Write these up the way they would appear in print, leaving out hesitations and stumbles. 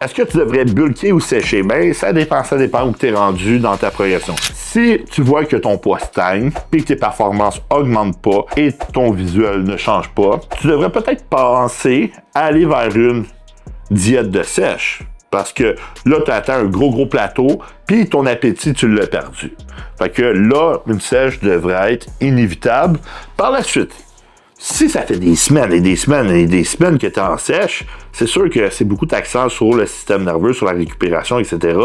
Est-ce que tu devrais bulker ou sécher? Ben, ça dépend où tu es rendu dans ta progression. Si tu vois que ton poids stagne, puis que tes performances augmentent pas et ton visuel ne change pas, tu devrais peut-être penser à aller vers une diète de sèche. Parce que là, tu atteins un gros plateau, puis ton appétit, tu l'as perdu. Fait que là, une sèche devrait être inévitable. Par la suite, si ça fait des semaines et des semaines et des semaines que tu es en sèche, c'est sûr que c'est beaucoup d'accent sur le système nerveux, sur la récupération, etc.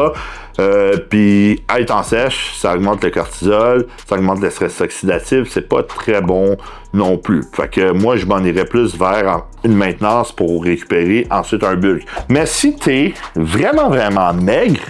Puis être en sèche, ça augmente le cortisol, ça augmente le stress oxydatif, c'est pas très bon non plus. Fait que moi, je m'en irais plus vers une maintenance pour récupérer, ensuite un bulk. Mais si tu es vraiment maigre,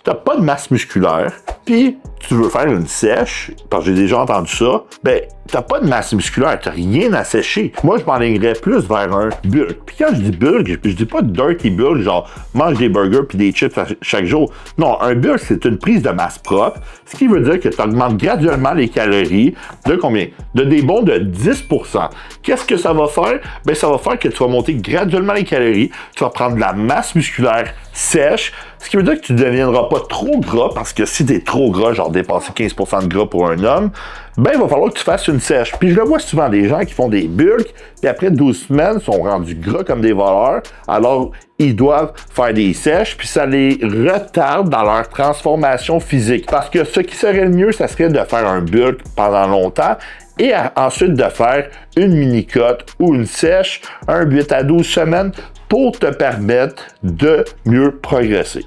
t'as pas de masse musculaire, puis tu veux faire une sèche, parce que j'ai déjà entendu ça, ben, t'as pas de masse musculaire, t'as rien à sécher. Moi, je m'enlignerais plus vers un bulk. Puis quand je dis bulk, je dis pas dirty bulk, genre mange des burgers puis des chips chaque jour. Non, un bulk, c'est une prise de masse propre, ce qui veut dire que tu augmentes graduellement les calories de combien? De des bons de 10%. Qu'est-ce que ça va faire? Ben, ça va faire que tu vas monter graduellement les calories, tu vas prendre de la masse musculaire sèche, ce qui veut dire que tu ne deviendras pas trop gras, parce que si tu es trop gras, genre dépasser 15% de gras pour un homme, ben il va falloir que tu fasses une sèche. Puis je le vois souvent, des gens qui font des bulks, puis après 12 semaines, sont rendus gras comme des voleurs, alors ils doivent faire des sèches, puis ça les retarde dans leur transformation physique. Parce que ce qui serait le mieux, ça serait de faire un bulk pendant longtemps, et ensuite de faire une mini-cote ou une sèche, un 8 à 12 semaines, pour te permettre de mieux progresser.